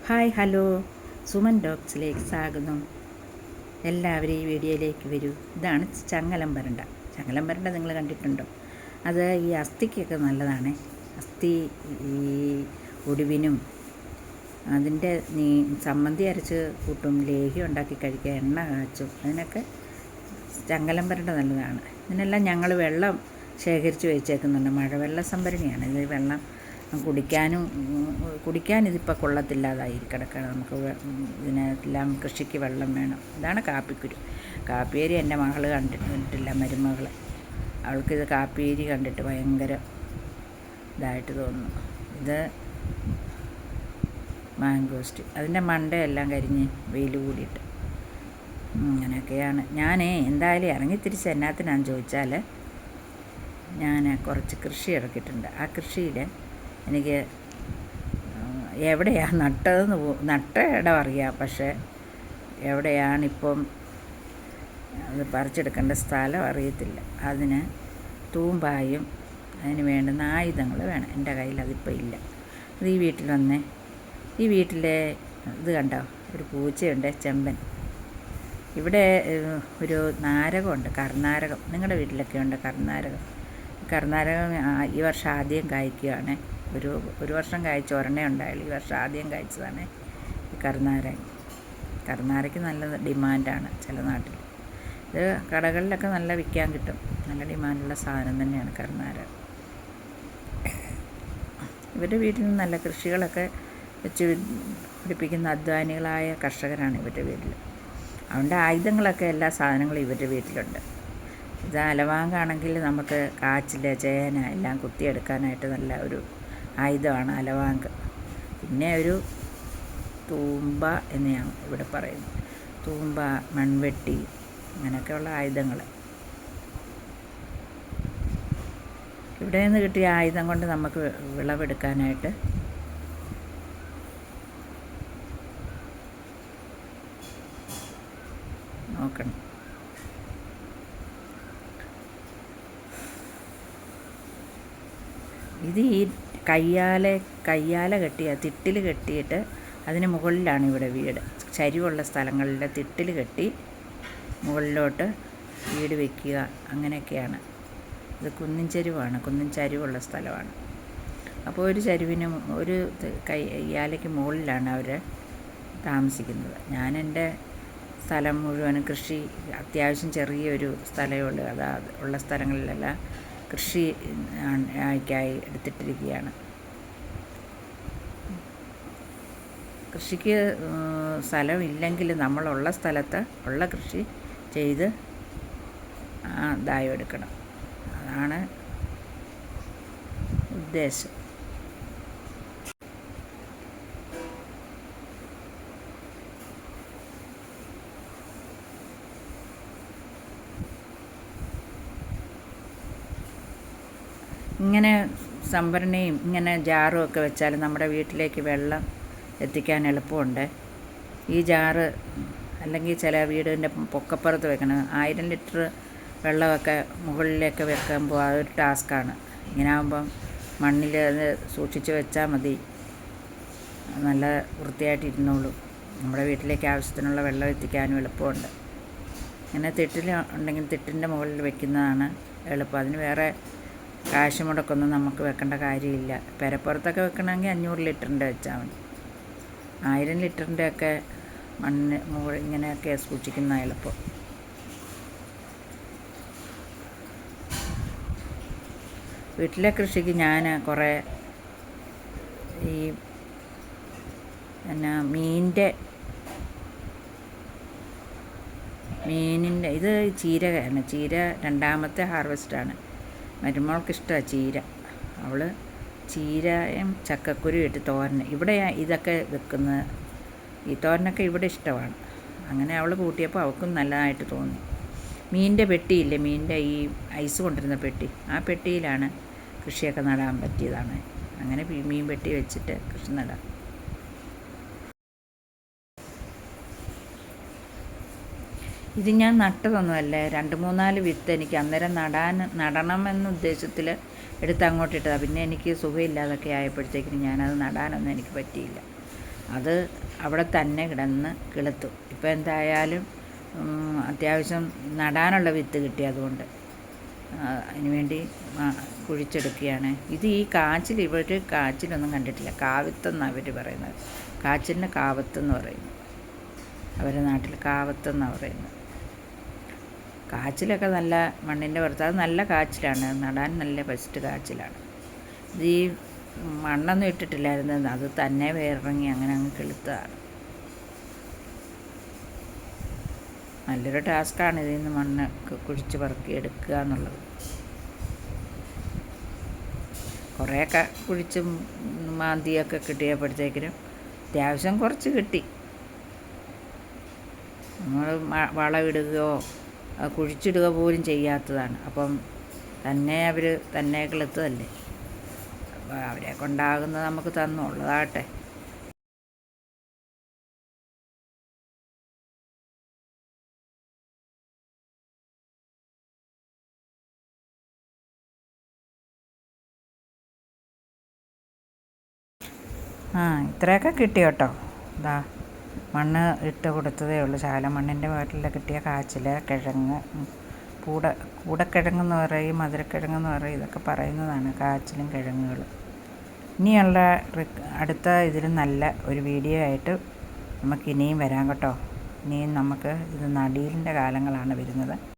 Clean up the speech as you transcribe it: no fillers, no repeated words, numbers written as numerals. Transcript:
Hi hello, Suman ഡോക്സിലേക്ക് സ്വാഗതം. എല്ലാവരും ഈ വീഡിയോയിലേക്ക് വരൂ. ഇതാണ് ചങ്ങലം വരണ്ട. ചങ്ങലം വരണ്ട നിങ്ങൾ കണ്ടിട്ടുണ്ടോ? അത് ഈ അസ്ഥിക്കൊക്കെ നല്ലതാണ്. അസ്ഥി ഈ ഒടിവിനും അതിൻ്റെ ചമ്മന്തി അരച്ച് കൂട്ടും, ലേഹ്യം ഉണ്ടാക്കി കഴിക്കുക, എണ്ണ കാച്ചും, അതിനൊക്കെ ചങ്ങലം വരണ്ട നല്ലതാണ്. ഇതിനെല്ലാം ഞങ്ങൾ വെള്ളം ശേഖരിച്ച് വെച്ചേക്കുന്നുണ്ട്. മഴവെള്ള സംഭരണിയാണ് ഇത്. വെള്ളം കുടിക്കാൻ ഇതിപ്പോൾ കൊള്ളത്തില്ലാതായി കിടക്കുകയാണ്. നമുക്ക് ഇതിനെല്ലാം കൃഷിക്ക് വെള്ളം വേണം. ഇതാണ് കാപ്പിക്കുരു. കാപ്പിയേരി എൻ്റെ മകൾ കണ്ടിട്ടില്ല, മരുമകൾ. അവൾക്കിത് കാപ്പിയേരി കണ്ടിട്ട് ഭയങ്കര ഇതായിട്ട് തോന്നുന്നു. ഇത് മാങ്കോസ്റ്റ്. അതിൻ്റെ മണ്ടയെല്ലാം കരിഞ്ഞ് വെയിൽ കൂടിയിട്ട് അങ്ങനെയൊക്കെയാണ്. ഞാൻ എന്തായാലും ഇറങ്ങിത്തിരിച്ച് എന്നാത്തിനാന്ന് ചോദിച്ചാൽ, ഞാൻ കുറച്ച് കൃഷി ഇറക്കിയിട്ടുണ്ട്. ആ കൃഷിയിൽ എനിക്ക് എവിടെയാണ് നട്ട ഇടം അറിയാം, പക്ഷേ എവിടെയാണിപ്പം അത് പറിച്ചെടുക്കേണ്ട സ്ഥലം അറിയത്തില്ല. അതിന് തൂമ്പായും അതിന് വേണ്ടുന്ന ആയുധങ്ങൾ വേണം. എൻ്റെ കയ്യിൽ അതിപ്പോൾ ഇല്ല. അത് ഈ വീട്ടിൽ വന്നേ, ഈ വീട്ടിലെ ഇത് കണ്ടോ, ഒരു പൂച്ചയുണ്ട്, ചെമ്പൻ. ഇവിടെ ഒരു നാരകമുണ്ട്, കർണാരകം. നിങ്ങളുടെ വീട്ടിലൊക്കെ ഉണ്ട് കർണാരകം. കർണാരകം ഈ വർഷം ആദ്യം കായ്ക്കുകയാണ്. ഒരു വർഷം കായ്ച്ച ഒരെണ്ണേ ഉണ്ടായുള്ളൂ. ഈ വർഷം ആദ്യം കായ്ച്ചതാണ് ഈ കർണാരയ്ക്ക് നല്ല ഡിമാൻഡാണ് ചില നാട്ടിൽ. ഇത് കടകളിലൊക്കെ നല്ല വിൽക്കാൻ കിട്ടും. നല്ല ഡിമാൻഡുള്ള സാധനം തന്നെയാണ് കർണാരകം. ഇവരുടെ വീട്ടിൽ നിന്ന് നല്ല കൃഷികളൊക്കെ വെച്ച് പിടിപ്പിക്കുന്ന അധ്വാനികളായ കർഷകരാണ് ഇവരുടെ വീട്ടിൽ. അതുകൊണ്ട് ആയുധങ്ങളൊക്കെ എല്ലാ സാധനങ്ങളും ഇവരുടെ വീട്ടിലുണ്ട്. ഇത് അലവാങ്കാണെങ്കിൽ നമുക്ക് കാച്ചിൽ, ചേന എല്ലാം കുത്തിയെടുക്കാനായിട്ട് നല്ല ഒരു ആയുധമാണ് അലവാങ്ക്. പിന്നെ ഒരു തൂമ്പ എന്നെയാണ് ഇവിടെ പറയുന്നത്. തൂമ്പ, മൺവെട്ടി, അങ്ങനെയൊക്കെയുള്ള ആയുധങ്ങൾ. ഇവിടെ നിന്ന് കിട്ടിയ ആയുധം കൊണ്ട് നമുക്ക് വിളവെടുക്കാനായിട്ട് നോക്കണം. ഇത് ഈ കയ്യാല കെട്ടിയ തിട്ടിൽ കെട്ടിയിട്ട് അതിന് മുകളിലാണ് ഇവിടെ വീട്. ചരിവുള്ള സ്ഥലങ്ങളിലെ തിട്ടിൽ കെട്ടി മുകളിലോട്ട് വീട് വയ്ക്കുക, അങ്ങനെയൊക്കെയാണ്. ഇത് കുന്നിൻ ചരിവുള്ള സ്ഥലമാണ്. അപ്പോൾ ഒരു ചരിവിന് ഒരു കയ്യാലയ്ക്ക് മുകളിലാണ് അവർ താമസിക്കുന്നത്. ഞാൻ എൻ്റെ സ്ഥലം മുഴുവനും കൃഷി, അത്യാവശ്യം ചെറിയൊരു സ്ഥലമേ ഉള്ളൂ. ഉള്ള സ്ഥലങ്ങളിലെല്ലാം കൃഷി ആയിക്കായി എടുത്തിട്ടിരിക്കുകയാണ്. കൃഷിക്ക് സ്ഥലമില്ലെങ്കിൽ നമ്മളുള്ള സ്ഥലത്ത് ഉള്ള കൃഷി ചെയ്ത് ആദായം എടുക്കണം. അതാണ് ഉദ്ദേശം. ഇങ്ങനെ സംഭരണിയും ഇങ്ങനെ ജാറും ഒക്കെ വെച്ചാൽ നമ്മുടെ വീട്ടിലേക്ക് വെള്ളം എത്തിക്കാൻ എളുപ്പമുണ്ട്. ഈ ജാറ് അല്ലെങ്കിൽ ചില വീടിൻ്റെ പൊക്കപ്പുറത്ത് വെക്കണം. 1000 ലിറ്റർ വെള്ളമൊക്കെ മുകളിലേക്ക് വെക്കുമ്പോൾ അതൊരു ടാസ്ക്കാണ്. ഇങ്ങനെ ആകുമ്പം മണ്ണിൽ അത് സൂക്ഷിച്ച് വെച്ചാൽ മതി, നല്ല വൃത്തിയായിട്ടിരുന്നോളൂ. നമ്മുടെ വീട്ടിലേക്ക് ആവശ്യത്തിനുള്ള വെള്ളം എത്തിക്കാനും എളുപ്പമുണ്ട്. ഇങ്ങനെ തിട്ടിൽ ഉണ്ടെങ്കിൽ തിട്ടിൻ്റെ മുകളിൽ വെക്കുന്നതാണ് എളുപ്പം. അതിന് വേറെ കാശ് മുടക്കൊന്നും നമുക്ക് വെക്കേണ്ട കാര്യമില്ല. പെരപ്പുറത്തൊക്കെ വെക്കണമെങ്കിൽ 500 ലിറ്ററിൻ്റെ വെച്ചാൽ മതി. 1000 ലിറ്ററിൻ്റെ ഒക്കെ മണ്ണ് ഇങ്ങനെയൊക്കെ സൂക്ഷിക്കുന്ന എളുപ്പം. വീട്ടിലെ കൃഷിക്ക് ഞാൻ കുറേ ഈ മീനിൻ്റെ ഇത് ചീരയാണ്. ചീര രണ്ടാമത്തെ ഹാർവെസ്റ്റാണ്. മരുമകൾക്കിഷ്ടമാണ് ചീര. അവൾ ചീരയും ചക്കക്കുരു ഇട്ട് തോരൻ, ഇവിടെ ഇതൊക്കെ വെക്കുന്നത്, ഈ തോരനൊക്കെ ഇവിടെ ഇഷ്ടമാണ്. അങ്ങനെ അവൾ കൂട്ടിയപ്പോൾ അവൾക്കും നല്ലതായിട്ട് തോന്നി. മീനിൻ്റെ പെട്ടിയില്ലേ, മീനിൻ്റെ ഈ ഐസ് കൊണ്ടിരുന്ന പെട്ടി, ആ പെട്ടിയിലാണ് കൃഷിയൊക്കെ നടാൻ പറ്റിയതാണ്. അങ്ങനെ മീൻ പെട്ടി വെച്ചിട്ട് കൃഷി നടാം. ഇത് ഞാൻ നട്ടതൊന്നുമല്ല. 2-3-4 വിത്ത് എനിക്ക് അന്നേരം നടണമെന്ന ഉദ്ദേശത്തിൽ എടുത്ത് അങ്ങോട്ടിട്ടതാണ്. പിന്നെ എനിക്ക് സുഖമില്ലാതൊക്കെ ആയപ്പോഴത്തേക്കിനും ഞാനത് നടാനൊന്നും എനിക്ക് പറ്റിയില്ല. അത് അവിടെ തന്നെ കിടന്ന് കിളുത്തു. ഇപ്പോൾ എന്തായാലും അത്യാവശ്യം നടാനുള്ള വിത്ത് കിട്ടി. അതുകൊണ്ട് അതിന് വേണ്ടി കുഴിച്ചെടുക്കുകയാണ്. ഇത് ഈ കാച്ചിൽ, ഇവർ കാച്ചിലൊന്നും കണ്ടിട്ടില്ല. കാവിത്തെന്നാണ് അവർ പറയുന്നത്. കാച്ചിലിന് കാവത്തെന്ന് പറയുന്നു. അവരുടെ നാട്ടിൽ കാവത്തെന്നാണ് പറയുന്നത്. കാച്ചിലൊക്കെ നല്ല മണ്ണിൻ്റെ പുറത്ത്, അത് നല്ല കാച്ചിലാണ്, നടാൻ നല്ല ബെസ്റ്റ് കാച്ചിലാണ്. ഇത് ഈ മണ്ണൊന്നും ഇട്ടിട്ടില്ലായിരുന്നു, അത് തന്നെ വേറിറങ്ങി അങ്ങനെ അങ്ങ് കിളുത്തതാണ്. നല്ലൊരു ടാസ്ക്കാണ് ഇതിൽ നിന്ന് മണ്ണ് കുഴിച്ച് പറക്കി എടുക്കുക എന്നുള്ളത്. കുറേയൊക്കെ കുഴിച്ചും മാന്തിയൊക്കെ കിട്ടിയപ്പോഴത്തേക്കിനും അത്യാവശ്യം കുറച്ച് കിട്ടി. നമ്മൾ വളമിടുകയോ കുഴിച്ചിടുക പോലും ചെയ്യാത്തതാണ്. അപ്പം തന്നെ അവർ തന്നെ കിളുത്തതല്ലേ. അപ്പോൾ അവരെ കൊണ്ടാകുന്നത് നമുക്ക് തന്നുള്ളതാകട്ടെ. ഇത്രയൊക്കെ കിട്ടി കേട്ടോ. ഇതാ മണ്ണ് ഇട്ട് കൊടുത്തതേ ഉള്ളൂ. മണ്ണിൻ്റെ മുകളിൽ കിട്ടിയ കാച്ചിൽ, കിഴങ്ങ്, കൂടക്കിഴങ്ങെന്ന് പറയും, മധുരക്കിഴങ്ങെന്ന് പറയും, ഇതൊക്കെ പറയുന്നതാണ് കാച്ചിലും കിഴങ്ങുകളും. ഇനിയുള്ള അടുത്ത ഇതിലും നല്ല ഒരു വീഡിയോ ആയിട്ട് നമുക്ക് ഇനിയും വരാം കേട്ടോ. ഇനിയും നമുക്ക് ഇത് നടീലിൻ്റെ കാലങ്ങളാണ് വരുന്നത്.